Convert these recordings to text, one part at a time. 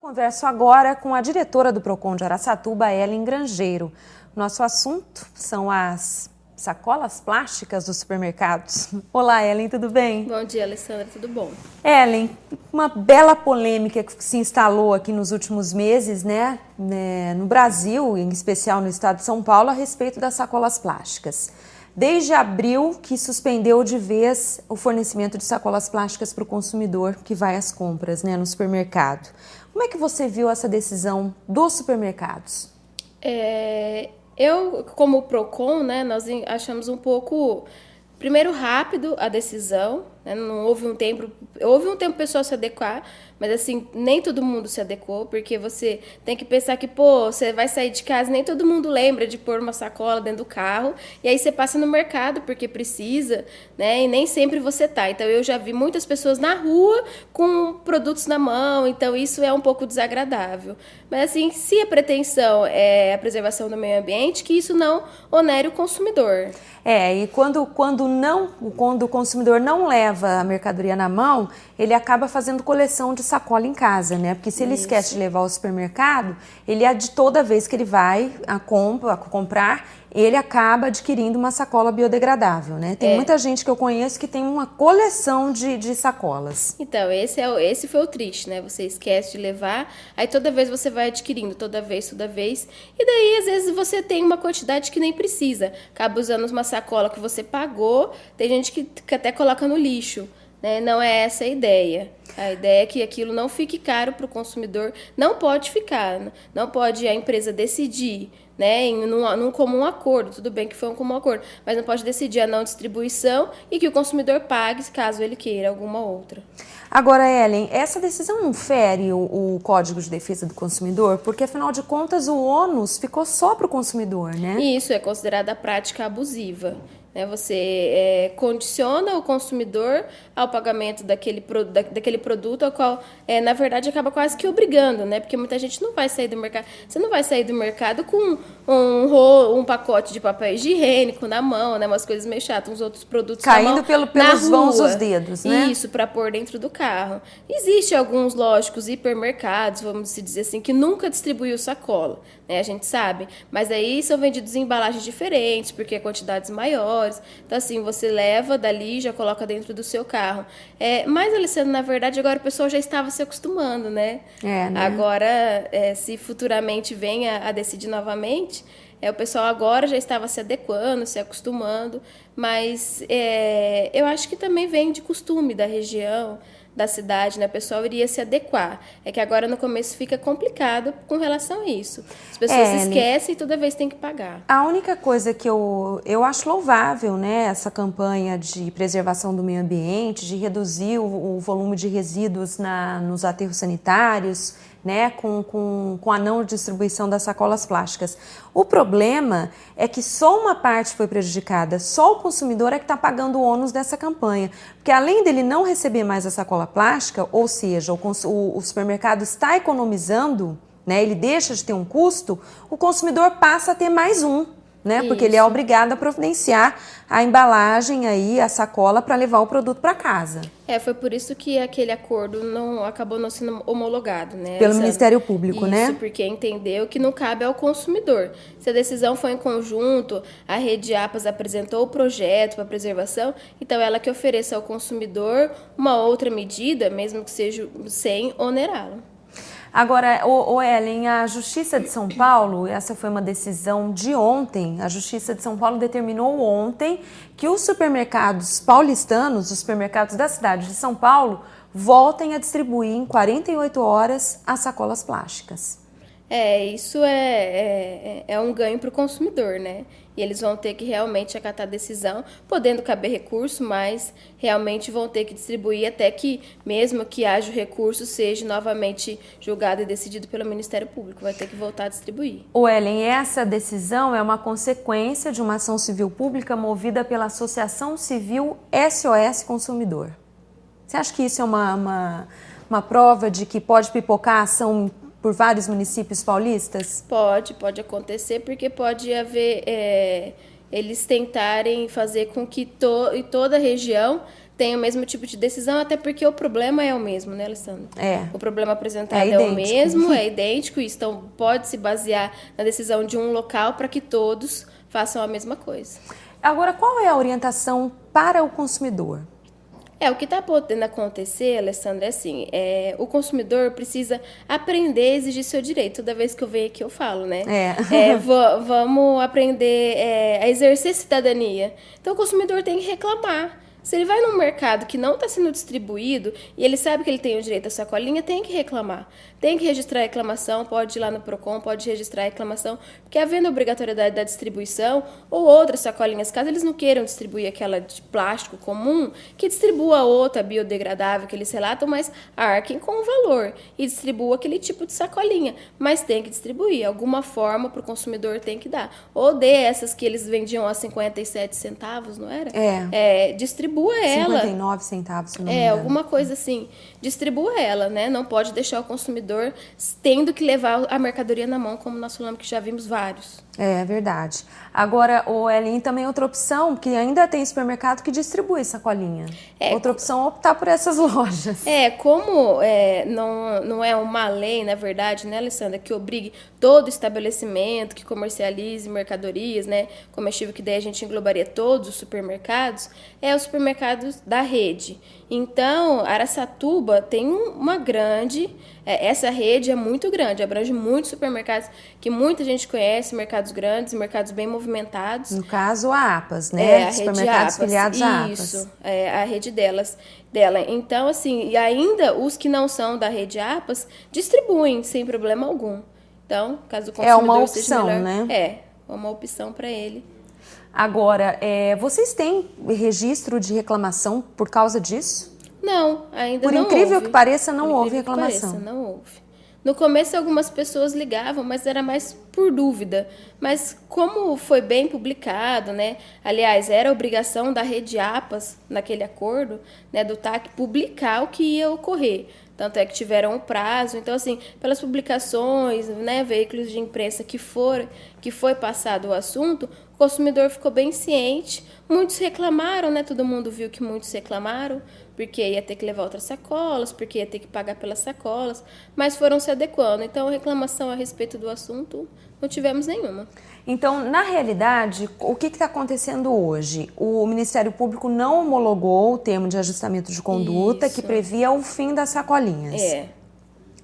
Converso agora com a diretora do Procon de Araçatuba, Ellen Grangeiro. Nosso assunto são as sacolas plásticas dos supermercados. Olá, Ellen, tudo bem? Bom dia, Alessandra, tudo bom? Ellen, uma bela polêmica que se instalou aqui nos últimos meses, no Brasil, em especial no estado de São Paulo, a respeito das sacolas plásticas. Desde abril que suspendeu de vez o fornecimento de sacolas plásticas para o consumidor que vai às compras, no supermercado. Como é que você viu essa decisão dos supermercados? Eu, como Procon, nós achamos um pouco, primeiro, rápido a decisão, não houve um tempo o pessoal se adequar, mas assim, nem todo mundo se adequou, porque você tem que pensar que, você vai sair de casa, nem todo mundo lembra de pôr uma sacola dentro do carro, e aí você passa no mercado porque precisa, e nem sempre você tá. Então eu já vi muitas pessoas na rua com produtos na mão, então isso é um pouco desagradável. Mas assim, se a pretensão é a preservação do meio ambiente, que isso não onere o consumidor. E quando o consumidor não leva a mercadoria na mão, ele acaba fazendo coleção de sacola em casa, Porque se ele esquece de levar ao supermercado, toda vez que ele vai a comprar, ele acaba adquirindo uma sacola biodegradável, Tem muita gente que eu conheço que tem uma coleção de sacolas. Então, esse foi o triste, Você esquece de levar, aí toda vez você vai adquirindo, toda vez, e daí às vezes você tem uma quantidade que nem precisa, acaba usando uma sacola que você pagou, tem gente que até coloca no lixo. Não é essa a ideia. A ideia é que aquilo não fique caro para o consumidor. Não pode ficar. Não pode a empresa decidir, num comum acordo. Tudo bem que foi um comum acordo, mas não pode decidir a não distribuição e que o consumidor pague caso ele queira alguma outra. Agora, Ellen, essa decisão não fere o Código de Defesa do Consumidor? Porque, afinal de contas, o ônus ficou só para o consumidor, Isso é considerada prática abusiva. Você condiciona o consumidor ao pagamento daquele produto, ao qual, na verdade, acaba quase que obrigando, Porque muita gente não vai sair do mercado. Você não vai sair do mercado com um pacote de papel higiênico na mão, umas coisas meio chatas, uns outros produtos caindo na mão, pelos vãos dos dedos, Isso, para pôr dentro do carro. Existem alguns, lógicos, hipermercados, vamos dizer assim, que nunca distribuiu sacola, a gente sabe. Mas aí são vendidos em embalagens diferentes, porque quantidades maiores. Então, assim, você leva dali e já coloca dentro do seu carro. Mas, Alessandra, na verdade, agora o pessoal já estava se acostumando, Agora, se futuramente venha a decidir novamente, o pessoal agora já estava se adequando, se acostumando, mas eu acho que também vem de costume da região, da cidade, O pessoal iria se adequar. É que agora no começo fica complicado com relação a isso. As pessoas esquecem e toda vez tem que pagar. A única coisa que eu acho louvável, essa campanha de preservação do meio ambiente, de reduzir o volume de resíduos nos aterros sanitários, com a não distribuição das sacolas plásticas. O problema é que só uma parte foi prejudicada, só o consumidor é que está pagando o ônus dessa campanha. Porque além dele não receber mais a sacola plástica, ou seja, o supermercado está economizando, ele deixa de ter um custo, o consumidor passa a ter mais um. Porque ele é obrigado a providenciar a embalagem, a sacola, para levar o produto para casa. Foi por isso que aquele acordo acabou não sendo homologado, Pelo Ministério Público, Isso, porque entendeu que não cabe ao consumidor. Se a decisão foi em conjunto, a Rede APAS apresentou o projeto para preservação, então ela que ofereça ao consumidor uma outra medida, mesmo que seja sem onerá-lo. Agora, Ellen, a Justiça de São Paulo, essa foi uma decisão de ontem, a Justiça de São Paulo determinou ontem que os supermercados paulistanos, os supermercados da cidade de São Paulo, voltem a distribuir em 48 horas as sacolas plásticas. Isso é um ganho para o consumidor, E eles vão ter que realmente acatar a decisão, podendo caber recurso, mas realmente vão ter que distribuir até que, mesmo que haja o recurso, seja novamente julgado e decidido pelo Ministério Público. Vai ter que voltar a distribuir. Ellen, essa decisão é uma consequência de uma ação civil pública movida pela Associação Civil SOS Consumidor. Você acha que isso é uma prova de que pode pipocar a ação por vários municípios paulistas? Pode acontecer, porque pode haver eles tentarem fazer com que toda a região tem o mesmo tipo de decisão, até porque o problema é o mesmo, né, Alessandra? O problema apresentado é o mesmo, é idêntico, então pode se basear na decisão de um local para que todos façam a mesma coisa. Agora, qual é a orientação para o consumidor? O que está podendo acontecer, Alessandra, é assim, o consumidor precisa aprender a exigir seu direito. Toda vez que eu venho aqui eu falo, né? Vamos aprender a exercer cidadania. Então o consumidor tem que reclamar. Se ele vai num mercado que não está sendo distribuído e ele sabe que ele tem o direito à sacolinha, tem que reclamar. Tem que registrar a reclamação, pode ir lá no PROCON, pode registrar a reclamação, porque havendo a obrigatoriedade da distribuição ou outras sacolinhas, caso eles não queiram distribuir aquela de plástico comum, que distribua outra biodegradável que eles relatam, mas arquem com o valor e distribua aquele tipo de sacolinha. Mas tem que distribuir, alguma forma para o consumidor tem que dar. Ou dê essas que eles vendiam a 57 centavos, não era? Distribua ela. 59 centavos, se não me engano. Alguma coisa assim. Distribua ela, né? Não pode deixar o consumidor tendo que levar a mercadoria na mão, como nós falamos que já vimos vários. É verdade. Agora, Ellen, também outra opção, que ainda tem supermercado que distribui sacolinha. Outra opção é optar por essas lojas. Como não é uma lei, na verdade, né, Alessandra, que obrigue todo estabelecimento que comercialize mercadorias, né, comestível, que daí a gente englobaria todos os supermercados, os supermercados da rede. Então, Araçatuba tem uma grande... essa rede é muito grande, abrange muitos supermercados que muita gente conhece, mercados grandes, mercados bem movimentados. No caso, a APAS, né? A supermercados rede filiados à APAS. Isso, a rede dela. Então, assim, e ainda os que não são da rede APAS distribuem sem problema algum. Então, caso o consumidor uma opção, seja melhor, né? É uma opção para ele. Agora, vocês têm registro de reclamação por causa disso? Não, ainda não houve. Por incrível que pareça, não houve reclamação. Não houve. No começo, algumas pessoas ligavam, mas era mais por dúvida. Mas como foi bem publicado, né? Aliás, era obrigação da rede APAS, naquele acordo, né, do TAC, publicar o que ia ocorrer. Tanto é que tiveram um prazo. Então, assim, pelas publicações, né, veículos de imprensa que foi passado o assunto, o consumidor ficou bem ciente. Muitos reclamaram, né? Todo mundo viu que muitos reclamaram, porque ia ter que levar outras sacolas, porque ia ter que pagar pelas sacolas, mas foram se adequando. Então, reclamação a respeito do assunto, não tivemos nenhuma. Então, na realidade, o que está acontecendo hoje? O Ministério Público não homologou o termo de ajustamento de conduta que previa o fim das sacolinhas.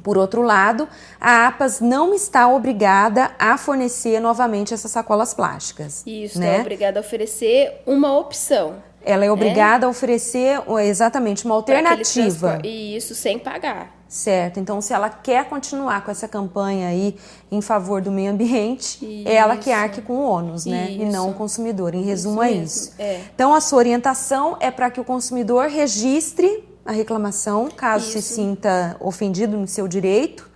Por outro lado, a APAS não está obrigada a fornecer novamente essas sacolas plásticas. Isso, né? É obrigada a oferecer uma opção. Ela é obrigada a oferecer exatamente uma alternativa. E isso sem pagar. Certo. Então, se ela quer continuar com essa campanha aí em favor do meio ambiente, é ela que arque com o ônus, né? E não o consumidor. Em resumo, é isso. Então, a sua orientação é para que o consumidor registre a reclamação, caso se sinta ofendido no seu direito.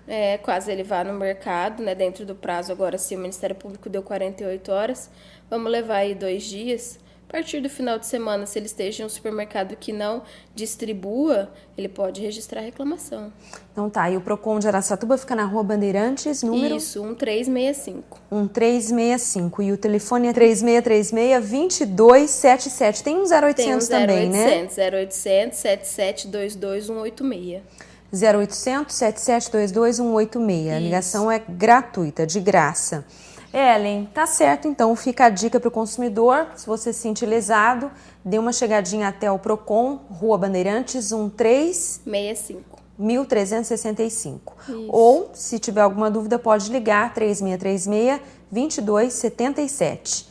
Caso ele vá no mercado, né, dentro do prazo. Agora, se o Ministério Público deu 48 horas, vamos levar aí 2 dias. A partir do final de semana, se ele esteja em um supermercado que não distribua, ele pode registrar a reclamação. Então tá, e o PROCON de Araçatuba fica na Rua Bandeirantes, número? Isso, 1365. 1365. E o telefone é 3636-2277. Tem um 0800 também, né? Tem 0800 7722 186. 0800 7722 186. A ligação é gratuita, de graça. Ellen, tá certo, então fica a dica para o consumidor, se você se sentir lesado, dê uma chegadinha até o PROCON, Rua Bandeirantes, 1365. 1365. Ou, se tiver alguma dúvida, pode ligar, 3636-2277.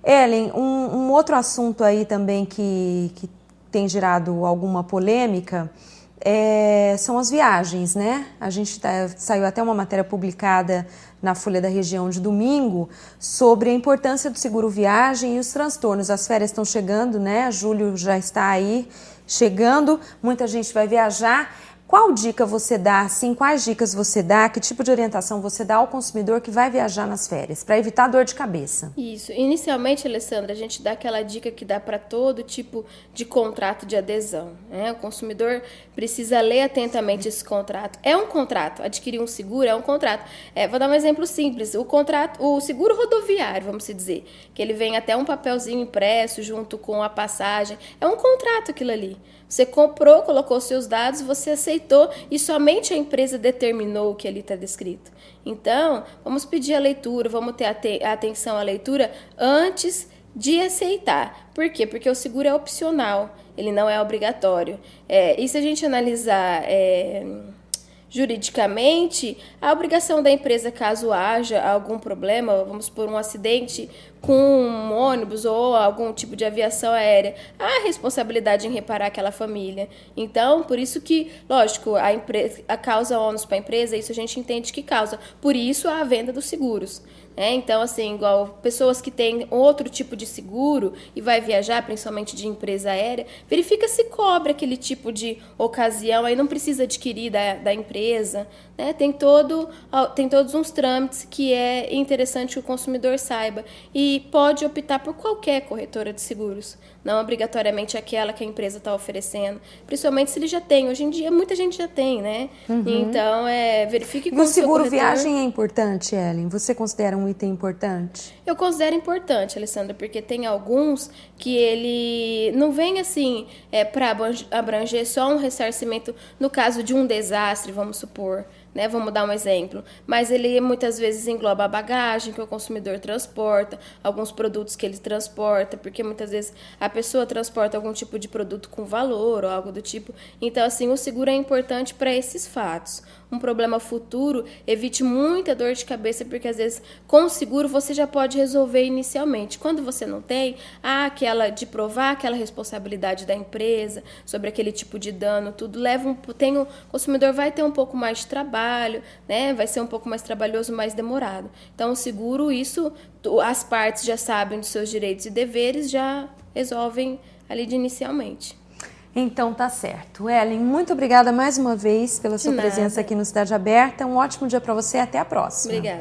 Ellen, um outro assunto aí também que tem gerado alguma polêmica são as viagens, né? A gente saiu até uma matéria publicada na Folha da Região de domingo sobre a importância do seguro viagem e os transtornos. As férias estão chegando, né? Julho já está aí chegando, muita gente vai viajar. Qual dica você dá, assim, quais dicas você dá, que tipo de orientação você dá ao consumidor que vai viajar nas férias, para evitar dor de cabeça? Isso. Inicialmente, Alessandra, a gente dá aquela dica que dá para todo tipo de contrato de adesão, né? O consumidor precisa ler atentamente esse contrato. É um contrato. Adquirir um seguro é um contrato. Vou dar um exemplo simples. O seguro rodoviário, vamos dizer, que ele vem até um papelzinho impresso junto com a passagem. É um contrato aquilo ali. Você comprou, colocou seus dados, você aceitou e somente a empresa determinou o que ali está descrito. Então, vamos pedir a leitura, vamos ter atenção à leitura antes de aceitar. Por quê? Porque o seguro é opcional, ele não é obrigatório. E se a gente analisar juridicamente, a obrigação da empresa, caso haja algum problema, vamos supor um acidente com um ônibus ou algum tipo de aviação aérea, há responsabilidade em reparar aquela família. Então, por isso que, lógico, a causa ônus para a empresa, isso a gente entende que causa. Por isso, a venda dos seguros. Então, assim, igual pessoas que têm outro tipo de seguro e vai viajar, principalmente de empresa aérea, verifica se cobre aquele tipo de ocasião, aí não precisa adquirir da empresa, né? Tem todos uns trâmites que é interessante que o consumidor saiba e pode optar por qualquer corretora de seguros, não obrigatoriamente aquela que a empresa está oferecendo, principalmente se ele já tem. Hoje em dia, muita gente já tem, né? Então, verifique com o seu seguro corretor. viagem é importante, Ellen? Você considera um item importante? Eu considero importante, Alessandra, porque tem alguns que ele não vem assim para abranger só um ressarcimento no caso de um desastre, vamos supor, né? Vamos dar um exemplo. Mas ele muitas vezes engloba a bagagem que o consumidor transporta, alguns produtos que ele transporta, porque muitas vezes a pessoa transporta algum tipo de produto com valor ou algo do tipo. Então, assim, o seguro é importante para esses fatos. Um problema futuro, evite muita dor de cabeça, porque às vezes com o seguro você já pode resolver inicialmente. Quando você não tem, há aquela de provar aquela responsabilidade da empresa sobre aquele tipo de dano, tudo o consumidor vai ter um pouco mais de trabalho, né? Vai ser um pouco mais trabalhoso, mais demorado. Então, o seguro, as partes já sabem dos seus direitos e deveres, já resolvem ali inicialmente. Então tá certo. Ellen, muito obrigada mais uma vez pela sua presença aqui no Cidade Aberta. Um ótimo dia para você e até a próxima. Obrigada.